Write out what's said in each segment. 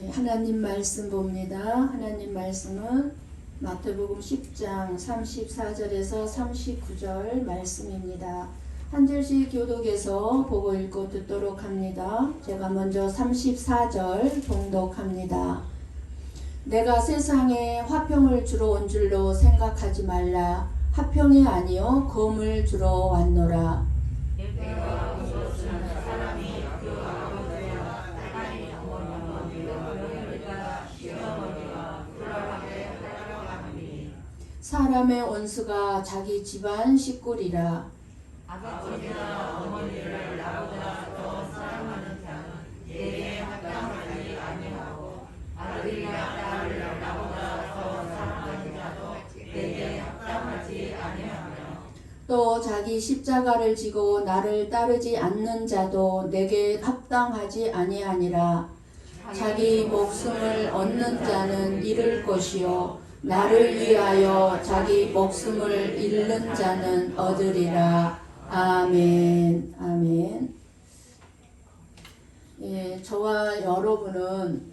하나님 말씀 봅니다. 하나님 말씀은 마태복음 10장 34절에서 39절 말씀입니다. 한 절씩 교독해서 보고 읽고 듣도록 합니다. 제가 먼저 34절 봉독합니다. 내가 세상에 화평을 주러 온 줄로 생각하지 말라. 화평이 아니요 검을 주러 왔노라. 사람의 원수가 자기 집안 식구리라. 아버지나 어머니를 나보다 더 사랑하는 자는 내게 합당하지 아니하고 아들이나 딸을 나보다 더 사랑하는 자도 내게 합당하지 아니하며 또 자기 십자가를 지고 나를 따르지 않는 자도 내게 합당하지 아니하니라. 자기 목숨을 얻는 자는 잃을 것이요 나를 위하여 자기 목숨을 잃는 자는 얻으리라. 아멘. 아멘. 저와 여러분은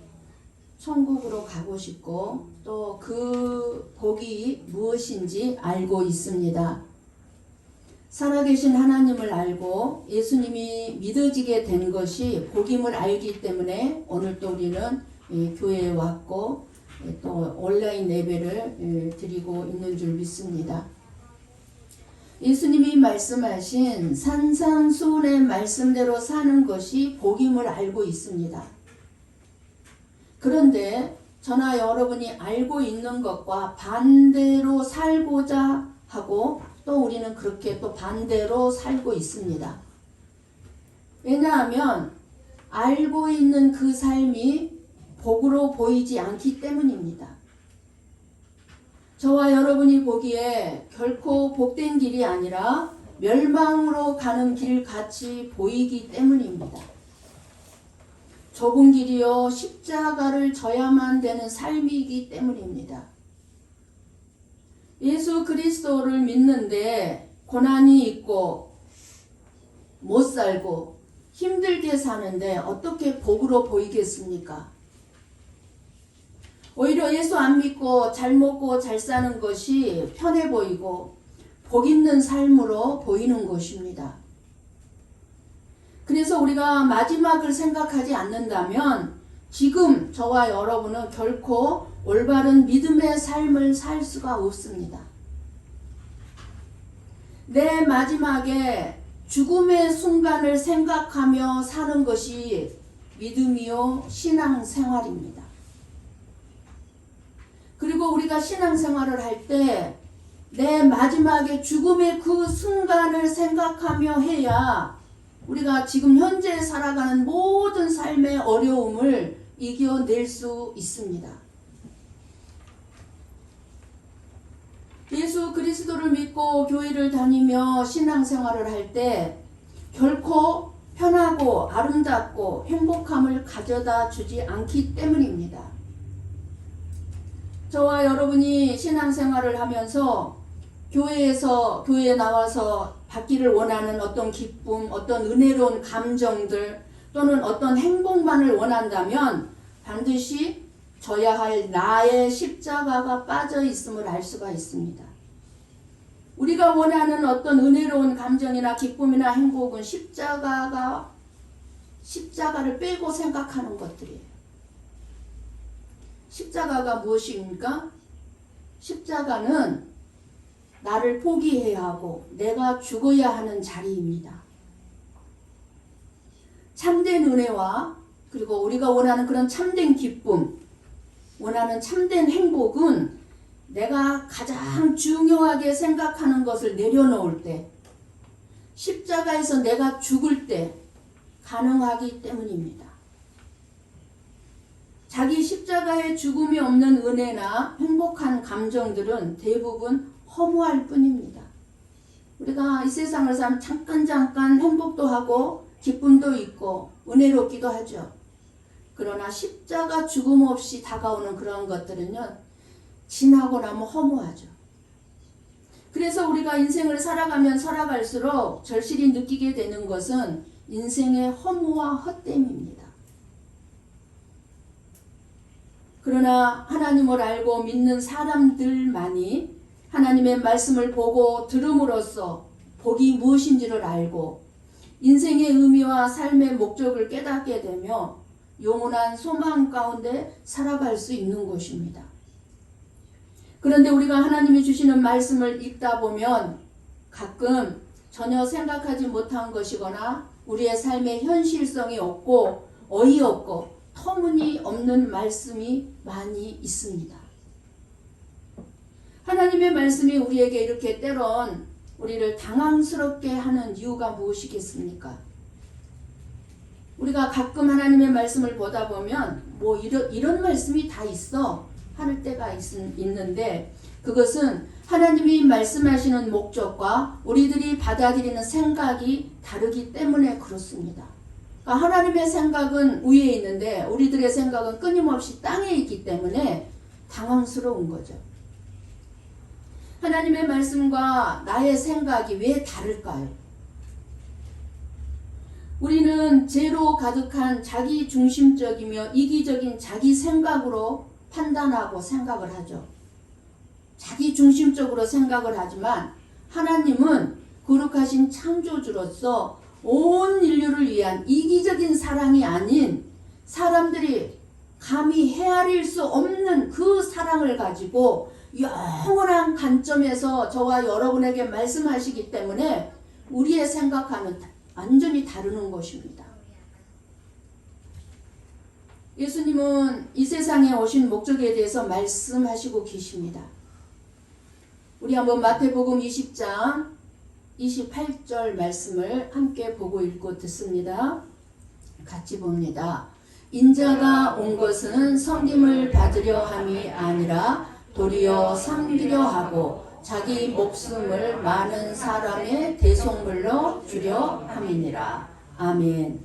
천국으로 가고 싶고 또 그 복이 무엇인지 알고 있습니다. 살아계신 하나님을 알고 예수님이 믿어지게 된 것이 복임을 알기 때문에 오늘 또 우리는 교회에 왔고 또 온라인 예배를 드리고 있는 줄 믿습니다. 예수님이 말씀하신 산상수훈의 말씀대로 사는 것이 복임을 알고 있습니다. 그런데 저나 여러분이 알고 있는 것과 반대로 살고자 하고 또 우리는 그렇게 또 반대로 살고 있습니다. 왜냐하면 알고 있는 그 삶이 복으로 보이지 않기 때문입니다. 저와 여러분이 보기에 결코 복된 길이 아니라 멸망으로 가는 길 같이 보이기 때문입니다. 좁은 길이요 십자가를 져야만 되는 삶이기 때문입니다. 예수 그리스도를 믿는데 고난이 있고 못 살고 힘들게 사는데 어떻게 복으로 보이겠습니까? 오히려 예수 안 믿고 잘 먹고 잘 사는 것이 편해 보이고 복 있는 삶으로 보이는 것입니다. 그래서 우리가 마지막을 생각하지 않는다면 지금 저와 여러분은 결코 올바른 믿음의 삶을 살 수가 없습니다. 내 마지막에 죽음의 순간을 생각하며 사는 것이 믿음이요 신앙생활입니다. 그리고 우리가 신앙생활을 할 때 내 마지막에 죽음의 그 순간을 생각하며 해야 우리가 지금 현재 살아가는 모든 삶의 어려움을 이겨낼 수 있습니다. 예수 그리스도를 믿고 교회를 다니며 신앙생활을 할 때 결코 편하고 아름답고 행복함을 가져다 주지 않기 때문입니다. 저와 여러분이 신앙생활을 하면서 교회에 나와서 받기를 원하는 어떤 기쁨, 어떤 은혜로운 감정들 또는 어떤 행복만을 원한다면 반드시 져야 할 나의 십자가가 빠져 있음을 알 수가 있습니다. 우리가 원하는 어떤 은혜로운 감정이나 기쁨이나 행복은 십자가를 빼고 생각하는 것들이에요. 십자가가 무엇입니까? 십자가는 나를 포기해야 하고 내가 죽어야 하는 자리입니다. 참된 은혜와 그리고 우리가 원하는 그런 참된 기쁨, 원하는 참된 행복은 내가 가장 중요하게 생각하는 것을 내려놓을 때, 십자가에서 내가 죽을 때 가능하기 때문입니다. 자기 십자가의 죽음이 없는 은혜나 행복한 감정들은 대부분 허무할 뿐입니다. 우리가 이 세상을 살면 잠깐 행복도 하고 기쁨도 있고 은혜롭기도 하죠. 그러나 십자가 죽음 없이 다가오는 그런 것들은요 지나고 나면 허무하죠. 그래서 우리가 인생을 살아가면 살아갈수록 절실히 느끼게 되는 것은 인생의 허무와 헛됨입니다. 그러나 하나님을 알고 믿는 사람들만이 하나님의 말씀을 보고 들음으로써 복이 무엇인지를 알고 인생의 의미와 삶의 목적을 깨닫게 되며 영원한 소망 가운데 살아갈 수 있는 것입니다. 그런데 우리가 하나님이 주시는 말씀을 읽다 보면 가끔 전혀 생각하지 못한 것이거나 우리의 삶의 현실성이 없고 어이없고 터무니없는 말씀이 많이 있습니다. 하나님의 말씀이 우리에게 이렇게 때론 우리를 당황스럽게 하는 이유가 무엇이겠습니까? 우리가 가끔 하나님의 말씀을 보다 보면 뭐 이런 말씀이 다 있어 하는 때가 있는데 그것은 하나님이 말씀하시는 목적과 우리들이 받아들이는 생각이 다르기 때문에 그렇습니다. 그러니까 하나님의 생각은 위에 있는데 우리들의 생각은 끊임없이 땅에 있기 때문에 당황스러운 거죠. 하나님의 말씀과 나의 생각이 왜 다를까요? 우리는 죄로 가득한 자기 중심적이며 이기적인 자기 생각으로 판단하고 생각을 하죠. 자기 중심적으로 생각을 하지만 하나님은 거룩하신 창조주로서 온 인류를 위한 이기적인 사랑이 아닌 사람들이 감히 헤아릴 수 없는 그 사랑을 가지고 영원한 관점에서 저와 여러분에게 말씀하시기 때문에 우리의 생각과는 완전히 다르는 것입니다. 예수님은 이 세상에 오신 목적에 대해서 말씀하시고 계십니다. 우리 한번 마태복음 20장 28절 말씀을 함께 보고 읽고 듣습니다. 같이 봅니다. 인자가 온 것은 섬김을 받으려 함이 아니라 도리어 섬기려 하고 자기 목숨을 많은 사람의 대속물로 주려 함이니라. 아멘.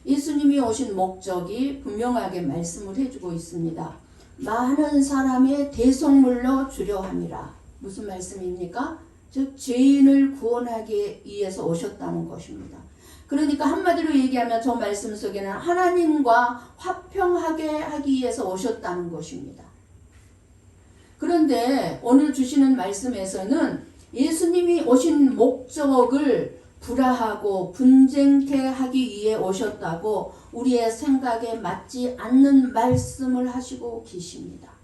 예수님이 오신 목적이 분명하게 말씀을 해주고 있습니다. 많은 사람의 대속물로 주려 함이라. 무슨 말씀입니까? 즉 죄인을 구원하기 위해서 오셨다는 것입니다. 그러니까 한마디로 얘기하면 저 말씀 속에는 하나님과 화평하게 하기 위해서 오셨다는 것입니다. 그런데 오늘 주시는 말씀에서는 예수님이 오신 목적을 불화하고 분쟁케 하기 위해 오셨다고 우리의 생각에 맞지 않는 말씀을 하시고 계십니다.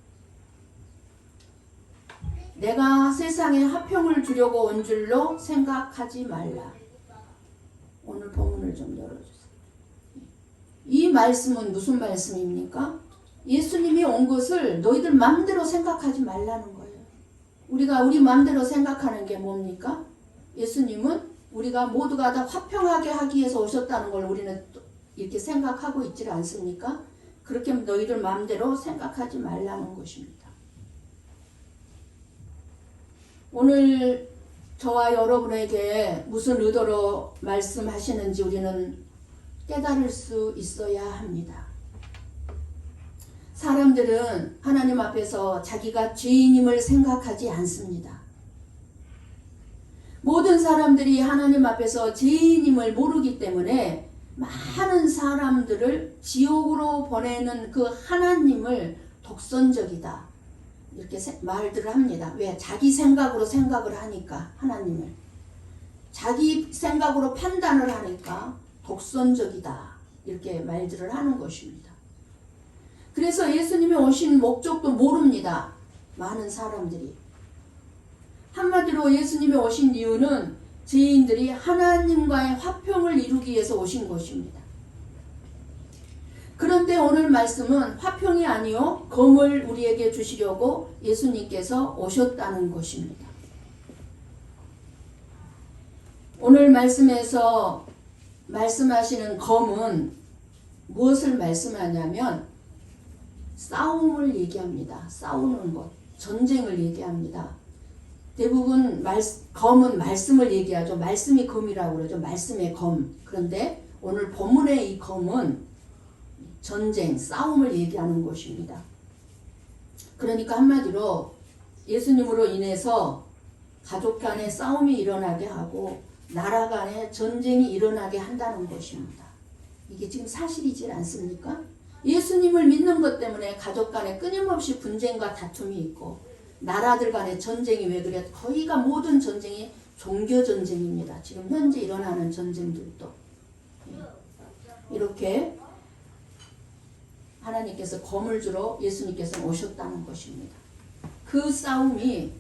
내가 세상에 화평을 주려고 온 줄로 생각하지 말라. 오늘 본문을 좀 열어주세요. 이 말씀은 무슨 말씀입니까? 예수님이 온 것을 너희들 마음대로 생각하지 말라는 거예요. 우리가 우리 마음대로 생각하는 게 뭡니까? 예수님은 우리가 모두가 다 화평하게 하기 위해서 오셨다는 걸 우리는 이렇게 생각하고 있지 않습니까? 그렇게 너희들 마음대로 생각하지 말라는 것입니다. 오늘 저와 여러분에게 무슨 의도로 말씀하시는지 우리는 깨달을 수 있어야 합니다. 사람들은 하나님 앞에서 자기가 죄인임을 생각하지 않습니다. 모든 사람들이 하나님 앞에서 죄인임을 모르기 때문에 많은 사람들을 지옥으로 보내는 그 하나님을 독선적이다. 이렇게 말들을 합니다. 왜? 자기 생각으로 생각을 하니까 하나님을. 자기 생각으로 판단을 하니까 독선적이다. 이렇게 말들을 하는 것입니다. 그래서 예수님이 오신 목적도 모릅니다. 많은 사람들이. 한마디로 예수님이 오신 이유는 죄인들이 하나님과의 화평을 이루기 위해서 오신 것입니다. 그런데 오늘 말씀은 화평이 아니요 검을 우리에게 주시려고 예수님께서 오셨다는 것입니다. 오늘 말씀에서 말씀하시는 검은 무엇을 말씀하냐면 싸움을 얘기합니다. 싸우는 것, 전쟁을 얘기합니다. 대부분 검은 말씀을 얘기하죠. 말씀이 검이라고 그러죠. 말씀의 검. 그런데 오늘 본문의 이 검은 전쟁, 싸움을 얘기하는 것입니다. 그러니까 한마디로 예수님으로 인해서 가족 간에 싸움이 일어나게 하고 나라 간에 전쟁이 일어나게 한다는 것입니다. 이게 지금 사실이지 않습니까? 예수님을 믿는 것 때문에 가족 간에 끊임없이 분쟁과 다툼이 있고 나라들 간의 전쟁이 왜 그래? 거의가 모든 전쟁이 종교 전쟁입니다. 지금 현재 일어나는 전쟁들도 이렇게 하나님께서 검을 주러 예수님께서 오셨다는 것입니다. 그 싸움이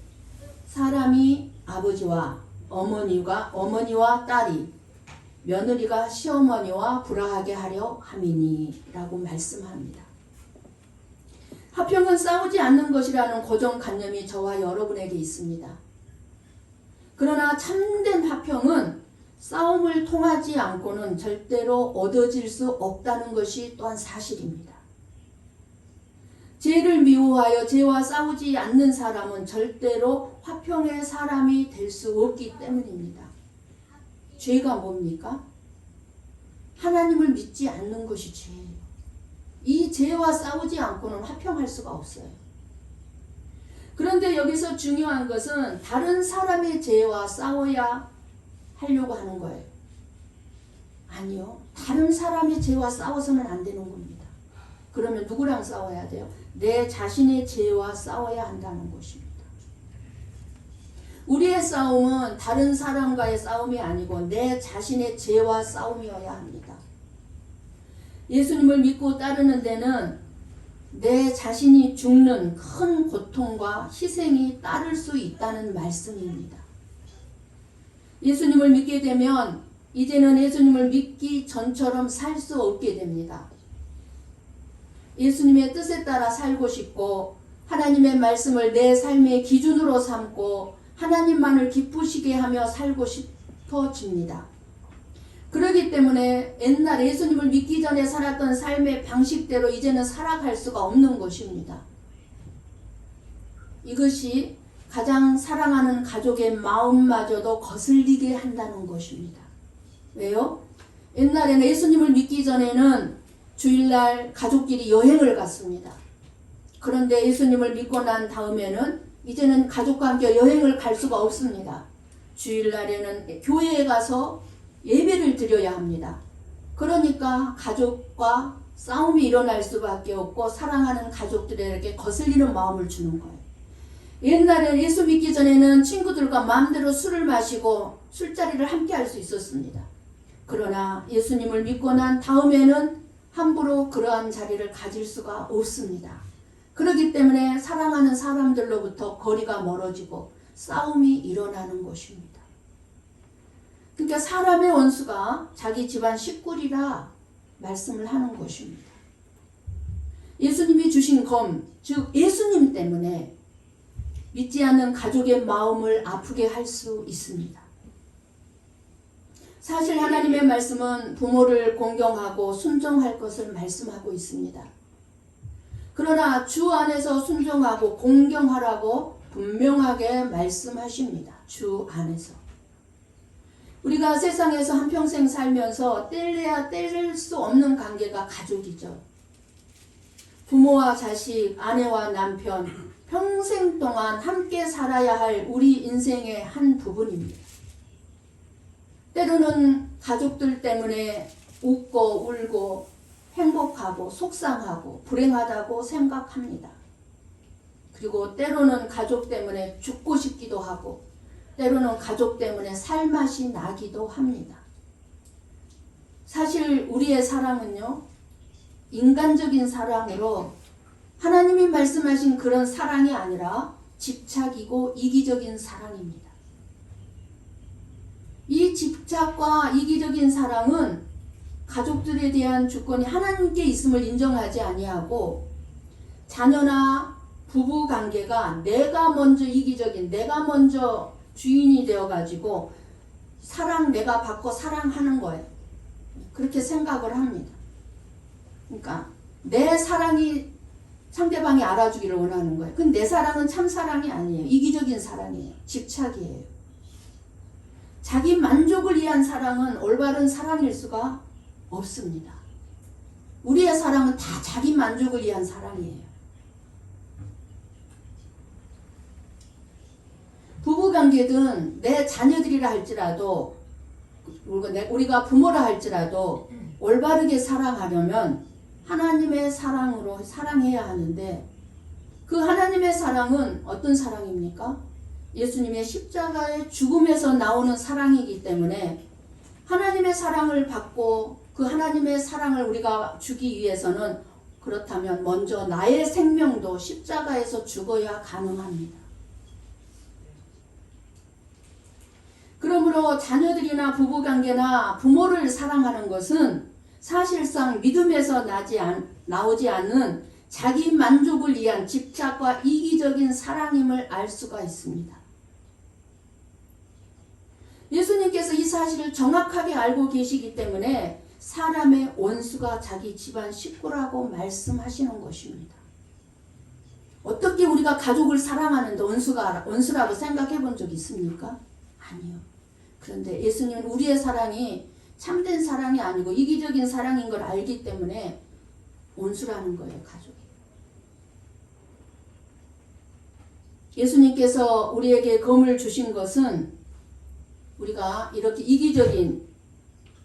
사람이 아버지와 어머니와 딸이 며느리가 시어머니와 불화하게 하려 함이니라고 말씀합니다. 화평은 싸우지 않는 것이라는 고정관념이 저와 여러분에게 있습니다. 그러나 참된 화평은 싸움을 통하지 않고는 절대로 얻어질 수 없다는 것이 또한 사실입니다. 죄를 미워하여 죄와 싸우지 않는 사람은 절대로 화평의 사람이 될 수 없기 때문입니다. 죄가 뭡니까? 하나님을 믿지 않는 것이 죄예요. 이 죄와 싸우지 않고는 화평할 수가 없어요. 그런데 여기서 중요한 것은 다른 사람의 죄와 싸워야 하려고 하는 거예요. 아니요. 다른 사람의 죄와 싸워서는 안 되는 겁니다. 그러면 누구랑 싸워야 돼요? 내 자신의 죄와 싸워야 한다는 것입니다. 우리의 싸움은 다른 사람과의 싸움이 아니고 내 자신의 죄와 싸움이어야 합니다. 예수님을 믿고 따르는 데는 내 자신이 죽는 큰 고통과 희생이 따를 수 있다는 말씀입니다. 예수님을 믿게 되면 이제는 예수님을 믿기 전처럼 살 수 없게 됩니다. 예수님의 뜻에 따라 살고 싶고 하나님의 말씀을 내 삶의 기준으로 삼고 하나님만을 기쁘시게 하며 살고 싶어집니다. 그렇기 때문에 옛날 예수님을 믿기 전에 살았던 삶의 방식대로 이제는 살아갈 수가 없는 것입니다. 이것이 가장 사랑하는 가족의 마음마저도 거슬리게 한다는 것입니다. 왜요? 옛날에는 예수님을 믿기 전에는 주일날 가족끼리 여행을 갔습니다. 그런데 예수님을 믿고 난 다음에는 이제는 가족과 함께 여행을 갈 수가 없습니다. 주일날에는 교회에 가서 예배를 드려야 합니다. 그러니까 가족과 싸움이 일어날 수밖에 없고 사랑하는 가족들에게 거슬리는 마음을 주는 거예요. 옛날에 예수 믿기 전에는 친구들과 마음대로 술을 마시고 술자리를 함께 할 수 있었습니다. 그러나 예수님을 믿고 난 다음에는 함부로 그러한 자리를 가질 수가 없습니다. 그렇기 때문에 사랑하는 사람들로부터 거리가 멀어지고 싸움이 일어나는 것입니다. 그러니까 사람의 원수가 자기 집안 식구리라 말씀을 하는 것입니다. 예수님이 주신 검, 즉 예수님 때문에 믿지 않는 가족의 마음을 아프게 할 수 있습니다. 사실 하나님의 말씀은 부모를 공경하고 순종할 것을 말씀하고 있습니다. 그러나 주 안에서 순종하고 공경하라고 분명하게 말씀하십니다. 주 안에서. 우리가 세상에서 한평생 살면서 뗄래야 뗄 수 없는 관계가 가족이죠. 부모와 자식, 아내와 남편, 평생 동안 함께 살아야 할 우리 인생의 한 부분입니다. 때로는 가족들 때문에 웃고 울고 행복하고 속상하고 불행하다고 생각합니다. 그리고 때로는 가족 때문에 죽고 싶기도 하고 때로는 가족 때문에 살맛이 나기도 합니다. 사실 우리의 사랑은요, 인간적인 사랑으로 하나님이 말씀하신 그런 사랑이 아니라 집착이고 이기적인 사랑입니다. 이 집착과 이기적인 사랑은 가족들에 대한 주권이 하나님께 있음을 인정하지 아니하고 자녀나 부부 관계가 내가 먼저 이기적인, 내가 먼저 주인이 되어가지고 내가 받고 사랑하는 거예요. 그렇게 생각을 합니다. 그러니까 내 사랑이 상대방이 알아주기를 원하는 거예요. 근데 내 사랑은 참 사랑이 아니에요. 이기적인 사랑이에요. 집착이에요. 자기 만족을 위한 사랑은 올바른 사랑일 수가 없습니다. 우리의 사랑은 다 자기 만족을 위한 사랑이에요. 부부관계든 내 자녀들이라 할지라도 우리가 부모라 할지라도 올바르게 사랑하려면 하나님의 사랑으로 사랑해야 하는데 그 하나님의 사랑은 어떤 사랑입니까? 예수님의 십자가의 죽음에서 나오는 사랑이기 때문에 하나님의 사랑을 받고 그 하나님의 사랑을 우리가 주기 위해서는 그렇다면 먼저 나의 생명도 십자가에서 죽어야 가능합니다. 그러므로 자녀들이나 부부관계나 부모를 사랑하는 것은 사실상 믿음에서 나오지 않는 자기 만족을 위한 집착과 이기적인 사랑임을 알 수가 있습니다. 예수님께서 이 사실을 정확하게 알고 계시기 때문에 사람의 원수가 자기 집안 식구라고 말씀하시는 것입니다. 어떻게 우리가 가족을 사랑하는데 원수라고 생각해 본 적 있습니까? 아니요. 그런데 예수님은 우리의 사랑이 참된 사랑이 아니고 이기적인 사랑인 걸 알기 때문에 원수라는 거예요, 가족이. 예수님께서 우리에게 검을 주신 것은 우리가 이렇게 이기적인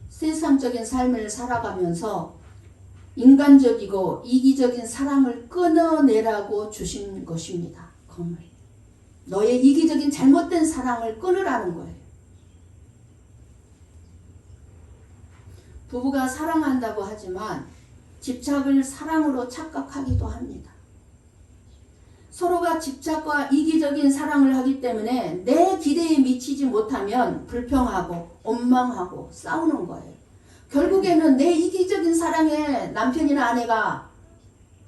세상적인 삶을 살아가면서 인간적이고 이기적인 사랑을 끊어내라고 주신 것입니다. 검을. 너의 이기적인 잘못된 사랑을 끊으라는 거예요. 부부가 사랑한다고 하지만 집착을 사랑으로 착각하기도 합니다. 서로가 집착과 이기적인 사랑을 하기 때문에 내 기대에 미치지 못하면 불평하고 원망하고 싸우는 거예요. 결국에는 내 이기적인 사랑에 남편이나 아내가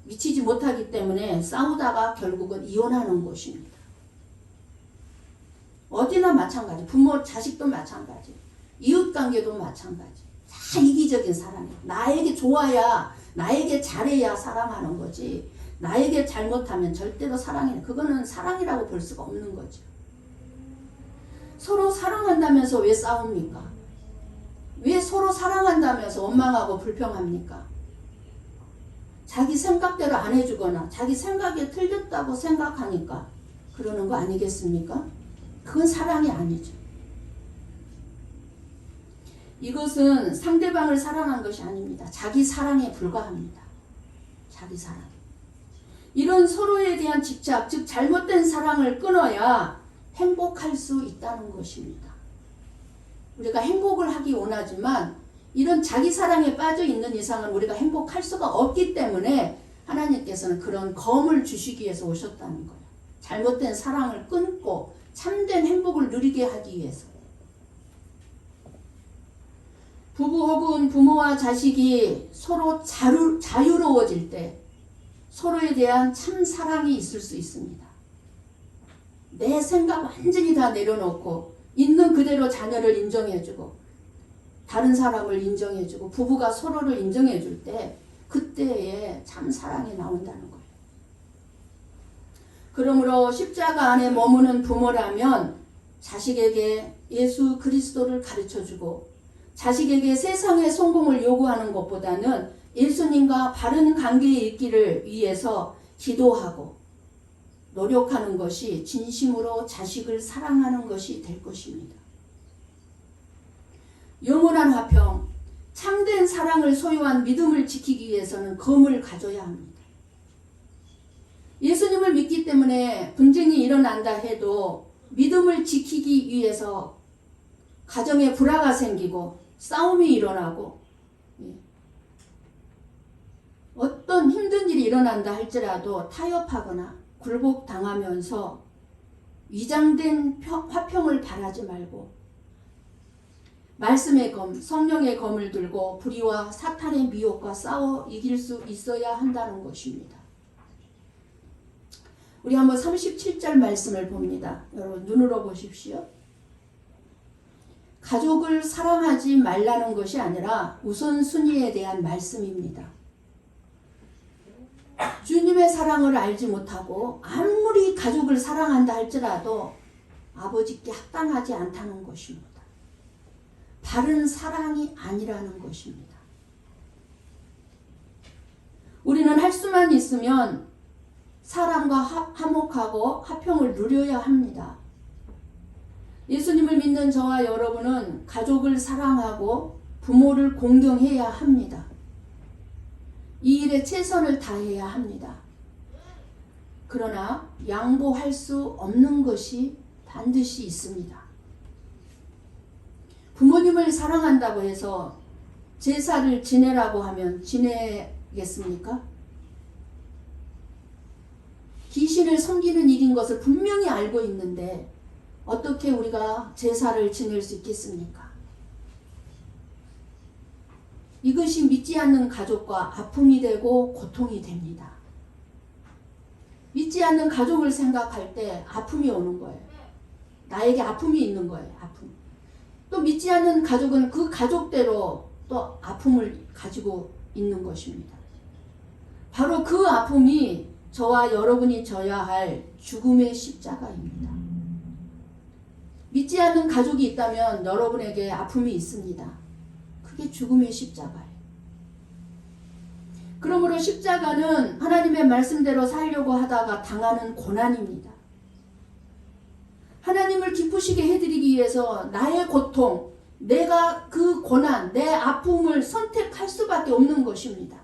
미치지 못하기 때문에 싸우다가 결국은 이혼하는 것입니다. 어디나 마찬가지. 부모, 자식도 마찬가지. 이웃관계도 마찬가지. 다 이기적인 사랑이에요. 나에게 좋아야, 나에게 잘해야 사랑하는 거지. 나에게 잘못하면 절대로 그거는 사랑이라고 볼 수가 없는 거죠. 서로 사랑한다면서 왜 싸웁니까? 왜 서로 사랑한다면서 원망하고 불평합니까? 자기 생각대로 안 해주거나 자기 생각에 틀렸다고 생각하니까 그러는 거 아니겠습니까? 그건 사랑이 아니죠. 이것은 상대방을 사랑한 것이 아닙니다. 자기 사랑에 불과합니다. 자기 사랑. 이런 서로에 대한 집착, 즉 잘못된 사랑을 끊어야 행복할 수 있다는 것입니다. 우리가 행복을 하기 원하지만 이런 자기 사랑에 빠져 있는 이상은 우리가 행복할 수가 없기 때문에 하나님께서는 그런 검을 주시기 위해서 오셨다는 거예요. 잘못된 사랑을 끊고 참된 행복을 누리게 하기 위해서. 부부 혹은 부모와 자식이 서로 자유로워질 때 서로에 대한 참 사랑이 있을 수 있습니다. 내 생각 완전히 다 내려놓고 있는 그대로 자녀를 인정해주고 다른 사람을 인정해주고 부부가 서로를 인정해줄 때 그때에 참 사랑이 나온다는 거예요. 그러므로 십자가 안에 머무는 부모라면 자식에게 예수 그리스도를 가르쳐주고 자식에게 세상의 성공을 요구하는 것보다는 예수님과 바른 관계에 있기를 위해서 기도하고 노력하는 것이 진심으로 자식을 사랑하는 것이 될 것입니다. 영원한 화평, 참된 사랑을 소유한 믿음을 지키기 위해서는 검을 가져야 합니다. 예수님을 믿기 때문에 분쟁이 일어난다 해도 믿음을 지키기 위해서 가정에 불화가 생기고 싸움이 일어나고 어떤 힘든 일이 일어난다 할지라도 타협하거나 굴복당하면서 위장된 화평을 바라지 말고 말씀의 검, 성령의 검을 들고 불의와 사탄의 미혹과 싸워 이길 수 있어야 한다는 것입니다. 우리 한번 37절 말씀을 봅니다. 여러분 눈으로 보십시오. 가족을 사랑하지 말라는 것이 아니라 우선순위에 대한 말씀입니다. 주님의 사랑을 알지 못하고 아무리 가족을 사랑한다 할지라도 아버지께 합당하지 않다는 것입니다. 바른 사랑이 아니라는 것입니다. 우리는 할 수만 있으면 사람과 화목하고 화평을 누려야 합니다. 예수님을 믿는 저와 여러분은 가족을 사랑하고 부모를 공경해야 합니다. 이 일에 최선을 다해야 합니다. 그러나 양보할 수 없는 것이 반드시 있습니다. 부모님을 사랑한다고 해서 제사를 지내라고 하면 지내겠습니까? 귀신을 섬기는 일인 것을 분명히 알고 있는데 어떻게 우리가 제사를 지낼 수 있겠습니까? 이것이 믿지 않는 가족과 아픔이 되고 고통이 됩니다. 믿지 않는 가족을 생각할 때 아픔이 오는 거예요. 나에게 아픔이 있는 거예요. 아픔. 또 믿지 않는 가족은 그 가족대로 또 아픔을 가지고 있는 것입니다. 바로 그 아픔이 저와 여러분이 져야 할 죽음의 십자가입니다. 믿지 않는 가족이 있다면 여러분에게 아픔이 있습니다. 그게 죽음의 십자가예요. 그러므로 십자가는 하나님의 말씀대로 살려고 하다가 당하는 고난입니다. 하나님을 기쁘시게 해드리기 위해서 나의 고통, 내가 그 고난, 내 아픔을 선택할 수밖에 없는 것입니다.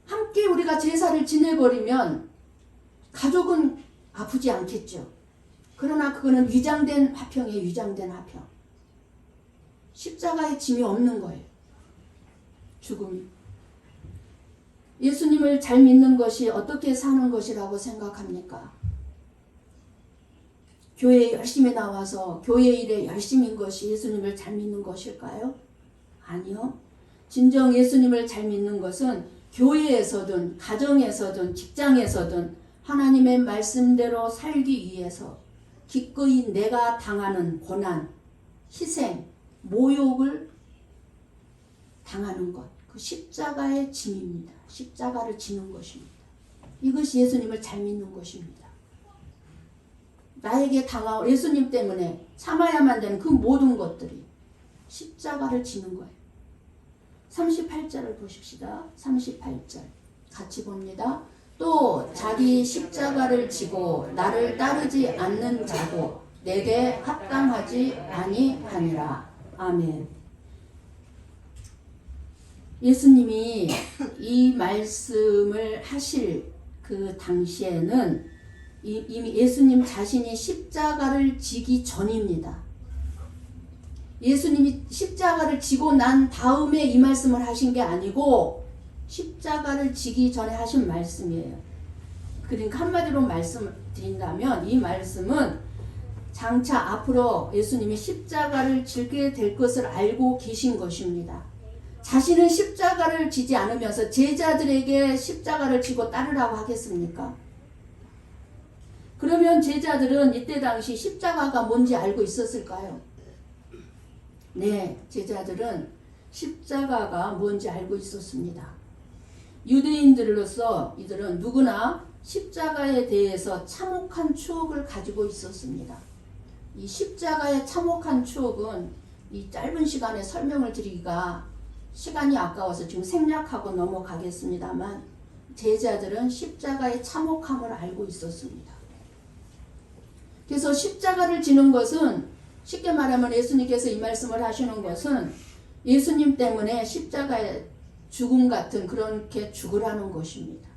함께 우리가 제사를 지내버리면 가족은 아프지 않겠죠. 그러나 그거는 위장된 화평이에요. 위장된 화평. 십자가에 짐이 없는 거예요. 죽음이. 예수님을 잘 믿는 것이 어떻게 사는 것이라고 생각합니까? 교회에 열심히 나와서 교회 일에 열심인 것이 예수님을 잘 믿는 것일까요? 아니요. 진정 예수님을 잘 믿는 것은 교회에서든 가정에서든 직장에서든 하나님의 말씀대로 살기 위해서 기꺼이 내가 당하는 고난, 희생, 모욕을 당하는 것. 그 십자가의 짐입니다. 십자가를 지는 것입니다. 이것이 예수님을 잘 믿는 것입니다. 나에게 당하고 예수님 때문에 참아야만 되는 그 모든 것들이 십자가를 지는 거예요. 38절을 보십시다. 38절 같이 봅니다. 또 자기 십자가를 지고 나를 따르지 않는 자도 내게 합당하지 아니하니라. 아멘. 예수님이 이 말씀을 하실 그 당시에는 이미 예수님 자신이 십자가를 지기 전입니다. 예수님이 십자가를 지고 난 다음에 이 말씀을 하신 게 아니고 십자가를 지기 전에 하신 말씀이에요. 그러니까 한마디로 말씀을 드린다면 이 말씀은 장차 앞으로 예수님이 십자가를 지게 될 것을 알고 계신 것입니다. 자신은 십자가를 지지 않으면서 제자들에게 십자가를 지고 따르라고 하겠습니까? 그러면 제자들은 이때 당시 십자가가 뭔지 알고 있었을까요? 네, 제자들은 십자가가 뭔지 알고 있었습니다. 유대인들로서 이들은 누구나 십자가에 대해서 참혹한 추억을 가지고 있었습니다. 이 십자가의 참혹한 추억은 이 짧은 시간에 설명을 드리기가 시간이 아까워서 지금 생략하고 넘어가겠습니다만 제자들은 십자가의 참혹함을 알고 있었습니다. 그래서 십자가를 지는 것은 쉽게 말하면 예수님께서 이 말씀을 하시는 것은 예수님 때문에 십자가의 죽음 같은 그렇게 죽으라는 것입니다.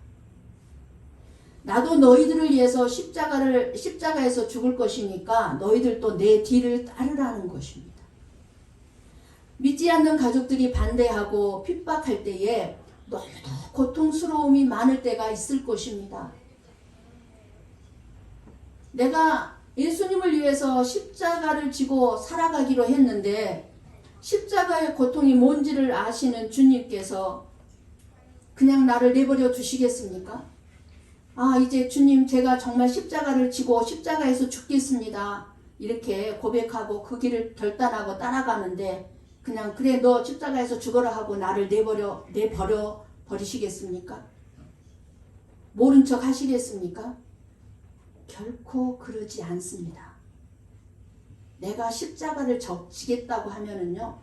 나도 너희들을 위해서 십자가에서 죽을 것이니까 너희들도 내 뒤를 따르라는 것입니다. 믿지 않는 가족들이 반대하고 핍박할 때에 너무도 고통스러움이 많을 때가 있을 것입니다. 내가 예수님을 위해서 십자가를 지고 살아가기로 했는데 십자가의 고통이 뭔지를 아시는 주님께서 그냥 나를 내버려 두시겠습니까? 아, 이제 주님 제가 정말 십자가를 지고 십자가에서 죽겠습니다. 이렇게 고백하고 그 길을 결단하고 따라가는데 그냥 그래 너 십자가에서 죽어라 하고 나를 내버려 버리시겠습니까? 모른 척 하시겠습니까? 결코 그러지 않습니다. 내가 십자가를 지겠다고 하면은요,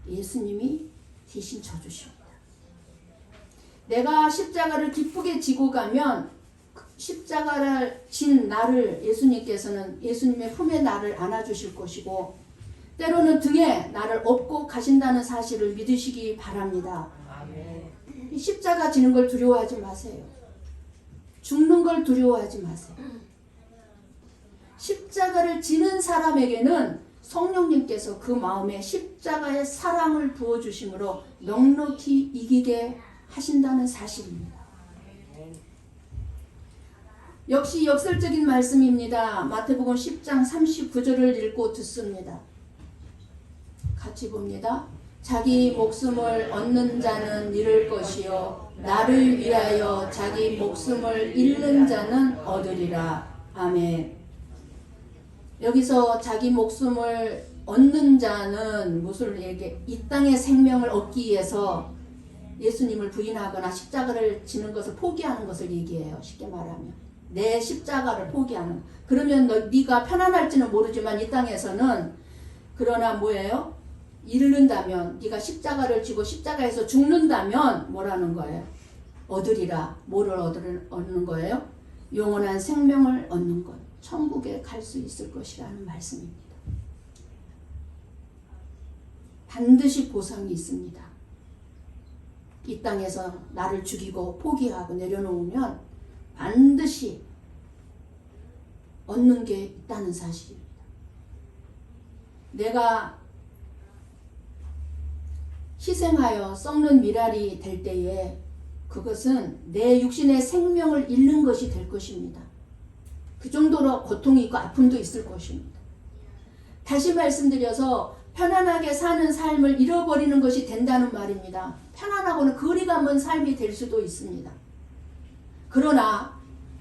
예수님이 대신 져주십니다. 내가 십자가를 기쁘게 지고 가면 십자가를 진 나를 예수님께서는 예수님의 품에 나를 안아주실 것이고 때로는 등에 나를 업고 가신다는 사실을 믿으시기 바랍니다. 이 십자가 지는 걸 두려워하지 마세요. 죽는 걸 두려워하지 마세요. 십자가를 지는 사람에게는 성령님께서 그 마음에 십자가의 사랑을 부어주심으로 넉넉히 이기게 하신다는 사실입니다. 역시 역설적인 말씀입니다. 마태복음 10장 39절을 읽고 듣습니다. 같이 봅니다. 자기 목숨을 얻는 자는 잃을 것이요 나를 위하여 자기 목숨을 잃는 자는 얻으리라. 아멘. 여기서 자기 목숨을 얻는 자는 무슨 얘기? 이 땅의 생명을 얻기 위해서 예수님을 부인하거나 십자가를 지는 것을 포기하는 것을 얘기해요. 쉽게 말하면 내 십자가를 포기하는. 그러면 네가 편안할지는 모르지만 이 땅에서는 그러나 뭐예요? 잃는다면 네가 십자가를 지고 십자가에서 죽는다면 뭐라는 거예요? 얻으리라. 뭐를 얻는 거예요? 영원한 생명을 얻는 것. 천국에 갈 수 있을 것이라는 말씀입니다. 반드시 보상이 있습니다. 이 땅에서 나를 죽이고 포기하고 내려놓으면 반드시 얻는 게 있다는 사실입니다. 내가 희생하여 썩는 미랄이 될 때에 그것은 내 육신의 생명을 잃는 것이 될 것입니다. 그 정도로 고통이 있고 아픔도 있을 것입니다. 다시 말씀드려서 편안하게 사는 삶을 잃어버리는 것이 된다는 말입니다. 편안하고는 거리가 먼 삶이 될 수도 있습니다. 그러나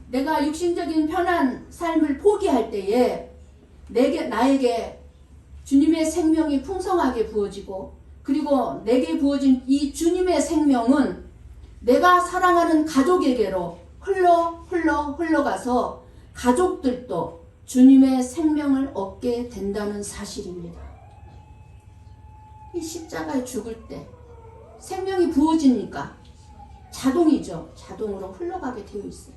내가 육신적인 편한 삶을 포기할 때에 나에게 주님의 생명이 풍성하게 부어지고 그리고 내게 부어진 이 주님의 생명은 내가 사랑하는 가족에게로 흘러가서 가족들도 주님의 생명을 얻게 된다는 사실입니다. 이 십자가에 죽을 때 생명이 부어지니까 자동이죠. 자동으로 흘러가게 되어 있어요.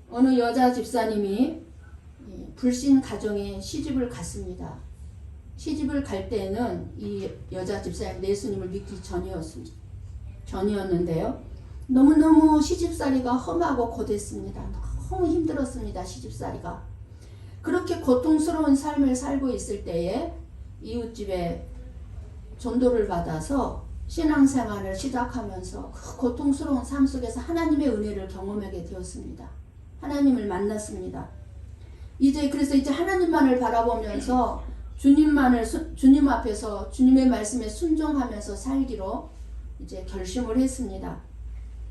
어느 여자 집사님이 불신 가정에 시집을 갔습니다. 시집을 갈 때는 이 여자 집사님 예수님을 믿기 전이었는데요. 너무너무 시집살이가 험하고 고됐습니다. 너무 힘들었습니다. 시집살이가. 그렇게 고통스러운 삶을 살고 있을 때에 이웃집에 전도를 받아서 신앙생활을 시작하면서 그 고통스러운 삶 속에서 하나님의 은혜를 경험하게 되었습니다. 하나님을 만났습니다. 그래서 이제 하나님만을 바라보면서 주님 앞에서 주님의 말씀에 순종하면서 살기로 이제 결심을 했습니다.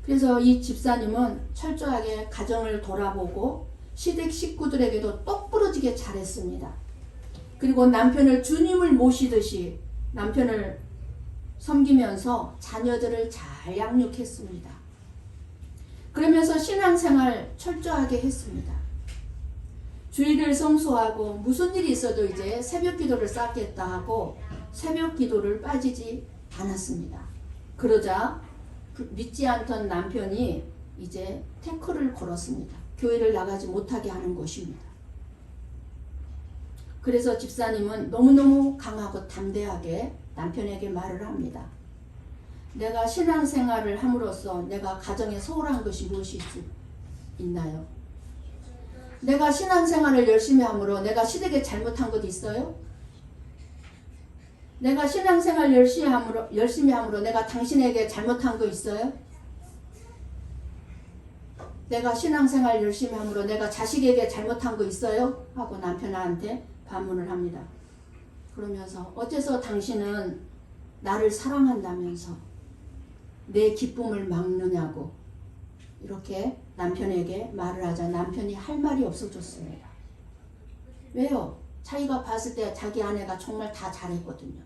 그래서 이 집사님은 철저하게 가정을 돌아보고 시댁 식구들에게도 똑부러지게 잘했습니다. 그리고 남편을 주님을 모시듯이 남편을 섬기면서 자녀들을 잘 양육했습니다. 그러면서 신앙생활 철저하게 했습니다. 주일을 성수하고 무슨 일이 있어도 이제 새벽 기도를 쌓겠다 하고 새벽 기도를 빠지지 않았습니다. 그러자 믿지 않던 남편이 이제 태클을 걸었습니다. 교회를 나가지 못하게 하는 것입니다. 그래서 집사님은 너무너무 강하고 담대하게 남편에게 말을 합니다. 내가 신앙생활을 함으로써 내가 가정에 소홀한 것이 무엇이 있나요? 내가 신앙생활을 열심히 함으로 내가 시댁에 잘못한 것 있어요? 내가 신앙생활 열심히 함으로 내가 당신에게 잘못한 거 있어요? 내가 신앙생활 열심히 함으로 내가 자식에게 잘못한 거 있어요? 하고 남편한테 반문을 합니다. 그러면서 어째서 당신은 나를 사랑한다면서 내 기쁨을 막느냐고 이렇게 남편에게 말을 하자 남편이 할 말이 없어졌습니다. 왜요? 자기가 봤을 때 자기 아내가 정말 다 잘했거든요.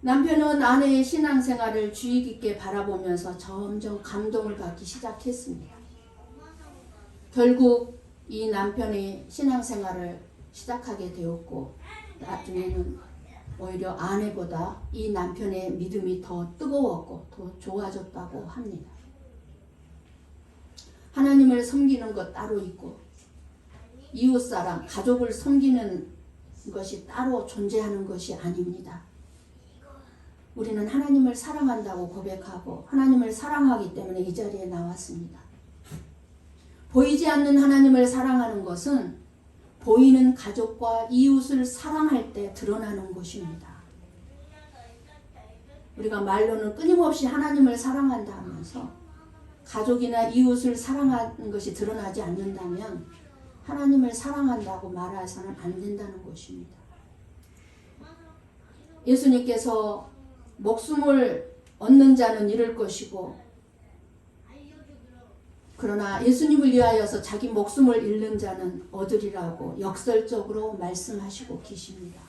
남편은 아내의 신앙생활을 주의 깊게 바라보면서 점점 감동을 받기 시작했습니다. 결국 이 남편이 신앙생활을 시작하게 되었고 나중에는 오히려 아내보다 이 남편의 믿음이 더 뜨거웠고 더 좋아졌다고 합니다. 하나님을 섬기는 것 따로 있고 이웃사람, 가족을 섬기는 것이 따로 존재하는 것이 아닙니다. 우리는 하나님을 사랑한다고 고백하고 하나님을 사랑하기 때문에 이 자리에 나왔습니다. 보이지 않는 하나님을 사랑하는 것은 보이는 가족과 이웃을 사랑할 때 드러나는 것입니다. 우리가 말로는 끊임없이 하나님을 사랑한다 하면서 가족이나 이웃을 사랑하는 것이 드러나지 않는다면 하나님을 사랑한다고 말해서는 안 된다는 것입니다. 예수님께서 목숨을 얻는 자는 잃을 것이고 그러나 예수님을 위하여서 자기 목숨을 잃는 자는 얻으리라고 역설적으로 말씀하시고 계십니다.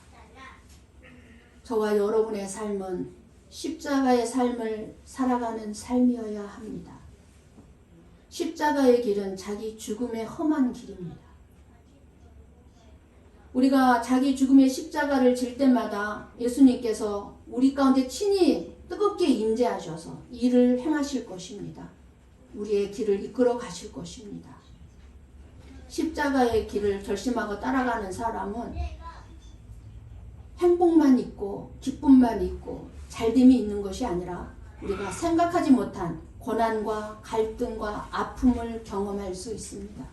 저와 여러분의 삶은 십자가의 삶을 살아가는 삶이어야 합니다. 십자가의 길은 자기 죽음의 험한 길입니다. 우리가 자기 죽음의 십자가를 질 때마다 예수님께서 우리 가운데 친히 뜨겁게 임재하셔서 일을 행하실 것입니다. 우리의 길을 이끌어 가실 것입니다. 십자가의 길을 결심하고 따라가는 사람은 행복만 있고 기쁨만 있고 잘됨이 있는 것이 아니라 우리가 생각하지 못한 고난과 갈등과 아픔을 경험할 수 있습니다.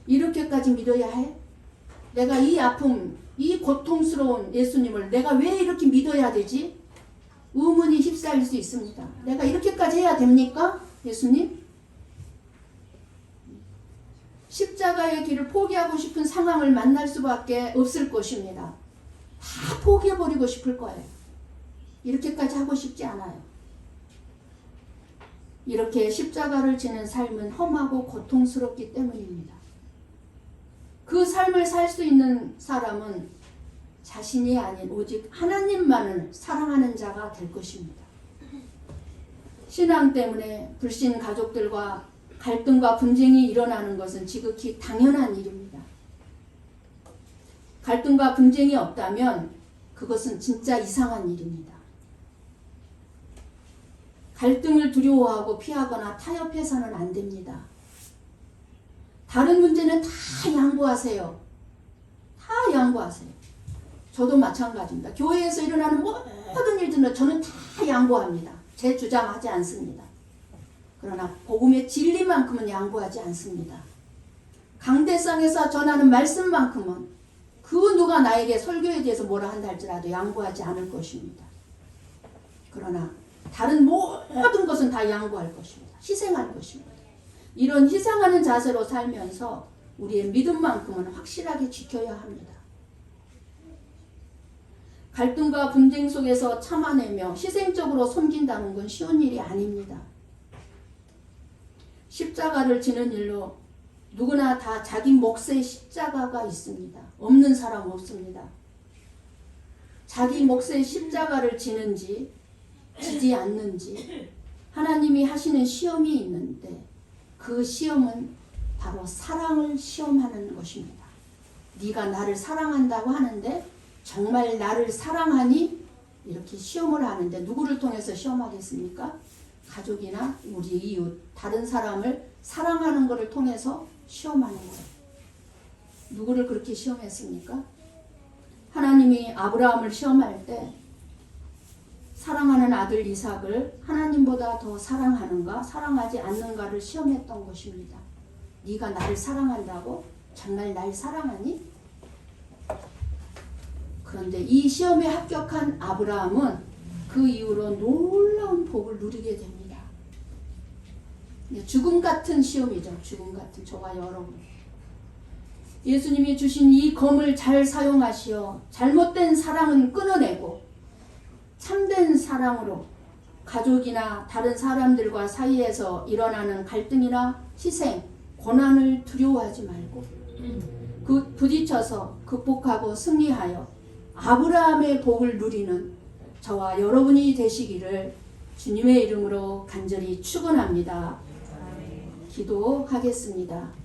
이렇게까지 믿어야 해? 내가 이 아픔, 이 고통스러운 예수님을 내가 왜 이렇게 믿어야 되지? 의문이 휩싸일 수 있습니다. 내가 이렇게까지 해야 됩니까? 예수님? 십자가의 길을 포기하고 싶은 상황을 만날 수밖에 없을 것입니다. 다 포기해버리고 싶을 거예요. 이렇게까지 하고 싶지 않아요. 이렇게 십자가를 지는 삶은 험하고 고통스럽기 때문입니다. 그 삶을 살 수 있는 사람은 자신이 아닌 오직 하나님만을 사랑하는 자가 될 것입니다. 신앙 때문에 불신 가족들과 갈등과 분쟁이 일어나는 것은 지극히 당연한 일입니다. 갈등과 분쟁이 없다면 그것은 진짜 이상한 일입니다. 갈등을 두려워하고 피하거나 타협해서는 안 됩니다. 다른 문제는 다 양보하세요. 다 양보하세요. 저도 마찬가지입니다. 교회에서 일어나는 모든 일들은 저는 다 양보합니다. 제 주장하지 않습니다. 그러나 복음의 진리만큼은 양보하지 않습니다. 강대상에서 전하는 말씀만큼은 그 누가 나에게 설교에 대해서 뭐라 한다 할지라도 양보하지 않을 것입니다. 그러나 다른 모든 것은 다 양보할 것입니다. 희생할 것입니다. 이런 희생하는 자세로 살면서 우리의 믿음만큼은 확실하게 지켜야 합니다. 갈등과 분쟁 속에서 참아내며 희생적으로 섬긴다는 건 쉬운 일이 아닙니다. 십자가를 지는 일로 누구나 다 자기 몫의 십자가가 있습니다. 없는 사람 없습니다. 자기 몫의 십자가를 지는지 지지 않는지 하나님이 하시는 시험이 있는데 그 시험은 바로 사랑을 시험하는 것입니다. 네가 나를 사랑한다고 하는데 정말 나를 사랑하니? 이렇게 시험을 하는데 누구를 통해서 시험하겠습니까? 가족이나 우리 이웃, 다른 사람을 사랑하는 것을 통해서 시험하는 거예요. 누구를 그렇게 시험했습니까? 하나님이 아브라함을 시험할 때 사랑하는 아들 이삭을 하나님보다 더 사랑하는가 사랑하지 않는가를 시험했던 것입니다. 네가 나를 사랑한다고? 정말 날 사랑하니? 그런데 이 시험에 합격한 아브라함은 그 이후로 놀라운 복을 누리게 됩니다. 죽음 같은 시험이죠. 죽음 같은 저와 여러분. 예수님이 주신 이 검을 잘 사용하시어 잘못된 사랑은 끊어내고 참된 사랑으로 가족이나 다른 사람들과 사이에서 일어나는 갈등이나 희생, 고난을 두려워하지 말고 부딪혀서 극복하고 승리하여 아브라함의 복을 누리는 저와 여러분이 되시기를 주님의 이름으로 간절히 축원합니다. 기도하겠습니다.